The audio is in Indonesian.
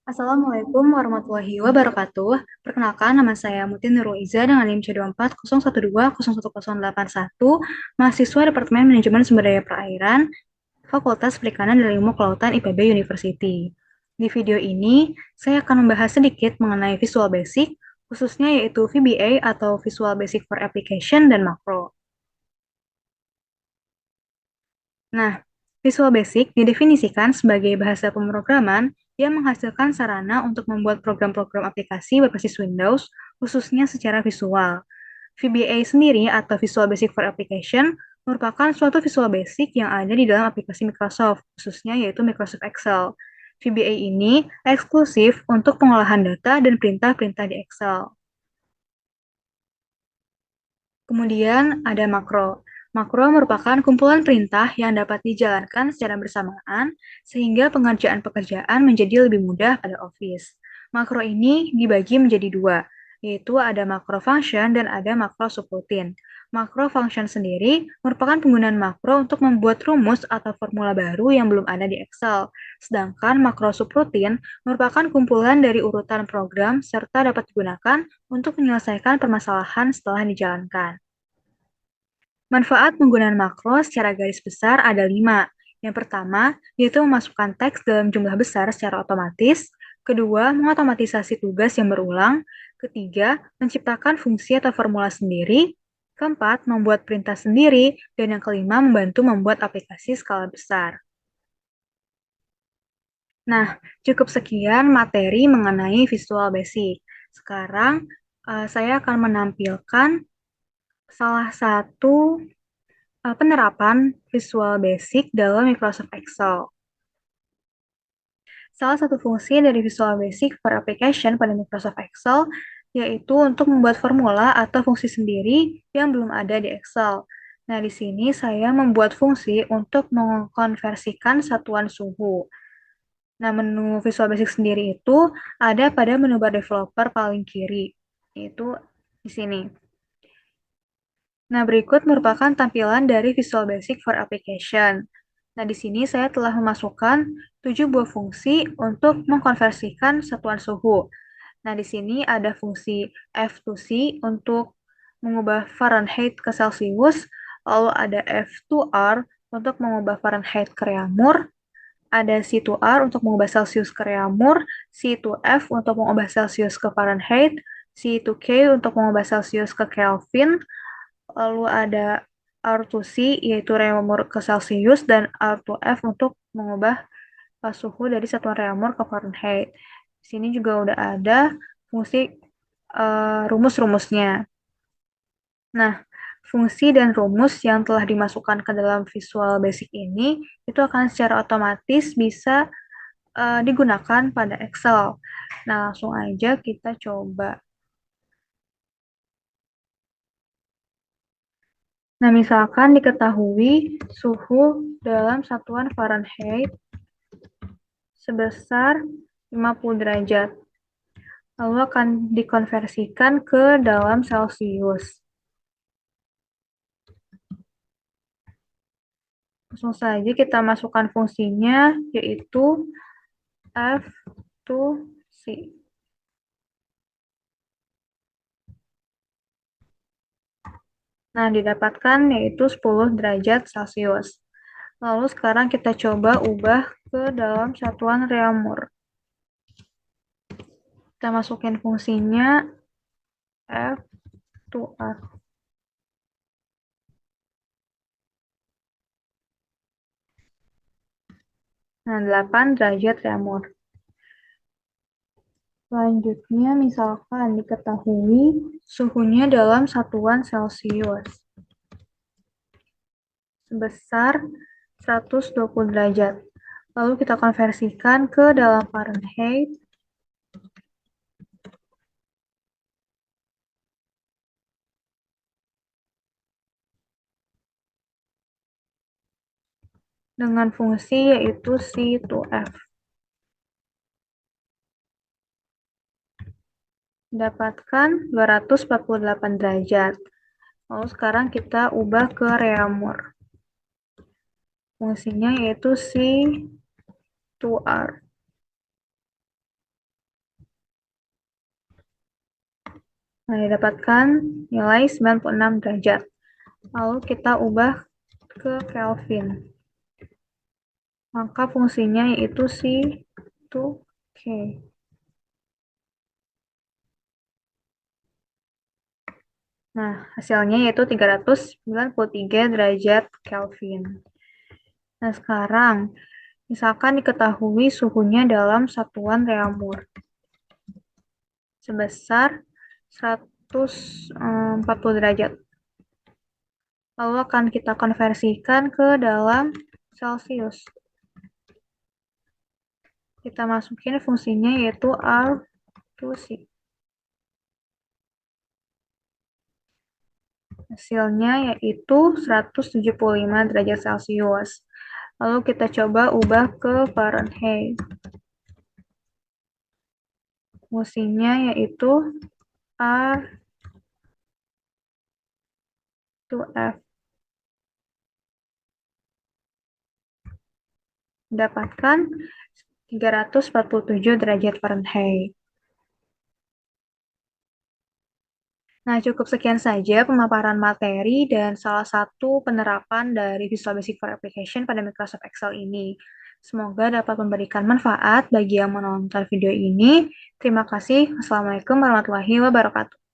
Assalamualaikum warahmanallahi wabarakatuh. Perkenalkan, nama saya Mutin Nurul Iza dengan NIM C2401201081, mahasiswa Departemen Manajemen Sumber Daya Perairan, Fakultas Perikanan dan Ilmu Kelautan IPB University. Di video ini, saya akan membahas sedikit mengenai Visual Basic, khususnya yaitu VBA atau Visual Basic for Application dan Makro. Nah, Visual Basic didefinisikan sebagai bahasa pemrograman yang menghasilkan sarana untuk membuat program-program aplikasi berbasis Windows, khususnya secara visual. VBA sendiri atau Visual Basic for Application merupakan suatu Visual Basic yang ada di dalam aplikasi Microsoft, khususnya yaitu Microsoft Excel. VBA ini eksklusif untuk pengolahan data dan perintah-perintah di Excel. Kemudian ada makro. Makro merupakan kumpulan perintah yang dapat dijalankan secara bersamaan sehingga pengerjaan pekerjaan menjadi lebih mudah pada Office. Makro ini dibagi menjadi dua, yaitu ada makro function dan ada makro subroutine. Makro function sendiri merupakan penggunaan makro untuk membuat rumus atau formula baru yang belum ada di Excel. Sedangkan makro subroutine merupakan kumpulan dari urutan program serta dapat digunakan untuk menyelesaikan permasalahan setelah dijalankan. Manfaat penggunaan makro secara garis besar ada 5. Yang pertama, yaitu memasukkan teks dalam jumlah besar secara otomatis. Kedua, mengotomatisasi tugas yang berulang. Ketiga, menciptakan fungsi atau formula sendiri. Keempat, membuat perintah sendiri. Dan yang kelima, membantu membuat aplikasi skala besar. Nah, cukup sekian materi mengenai Visual Basic. Sekarang, saya akan menampilkan salah satu penerapan Visual Basic dalam Microsoft Excel. Salah satu fungsi dari Visual Basic for Application pada Microsoft Excel yaitu untuk membuat formula atau fungsi sendiri yang belum ada di Excel. Nah, di sini saya membuat fungsi untuk mengkonversikan satuan suhu. Nah, menu Visual Basic sendiri itu ada pada menu bar developer paling kiri, yaitu di sini. Nah, berikut merupakan tampilan dari Visual Basic for Application. Nah, di sini saya telah memasukkan 7 buah fungsi untuk mengkonversikan satuan suhu. Nah, di sini ada fungsi F2C untuk mengubah Fahrenheit ke Celsius, lalu ada F2R untuk mengubah Fahrenheit ke reaumur, ada C2R untuk mengubah Celsius ke reaumur, C2F untuk mengubah Celsius ke Fahrenheit, C2K untuk mengubah Celsius ke Kelvin, lalu ada R2C yaitu reaumur ke Celsius dan R2F untuk mengubah suhu dari satuan reaumur ke Fahrenheit. Di sini juga udah ada fungsi rumus-rumusnya. Nah, fungsi dan rumus yang telah dimasukkan ke dalam Visual Basic ini itu akan secara otomatis bisa digunakan pada Excel. Nah, langsung aja kita coba. Nah, misalkan diketahui suhu dalam satuan Fahrenheit sebesar 50 derajat. Lalu akan dikonversikan ke dalam Celsius. Langsung saja kita masukkan fungsinya, yaitu F2C. Nah, didapatkan yaitu 10 derajat Celcius. Lalu sekarang kita coba ubah ke dalam satuan reaumur. Kita masukin fungsinya F2R. Nah, 8 derajat reaumur. Selanjutnya, misalkan diketahui suhunya dalam satuan Celcius sebesar 120 derajat. Lalu kita konversikan ke dalam Fahrenheit dengan fungsi yaitu C2F. Dapatkan 248 derajat. Lalu sekarang kita ubah ke reaumur. Fungsinya yaitu C2R. Nah, didapatkan nilai 96 derajat. Lalu kita ubah ke Kelvin. Maka fungsinya yaitu C2K. Nah, hasilnya yaitu 393 derajat Kelvin. Nah, sekarang, misalkan diketahui suhunya dalam satuan reaumur sebesar 140 derajat. Lalu akan kita konversikan ke dalam Celcius. Kita masukin fungsinya yaitu R2C. Hasilnya yaitu 175 derajat Celcius. Lalu kita coba ubah ke Fahrenheit. Fungsinya yaitu R2F. Mendapatkan 347 derajat Fahrenheit. Nah, cukup sekian saja pemaparan materi dan salah satu penerapan dari Visual Basic for Application pada Microsoft Excel ini. Semoga dapat memberikan manfaat bagi yang menonton video ini. Terima kasih. Wassalamualaikum warahmatullahi wabarakatuh.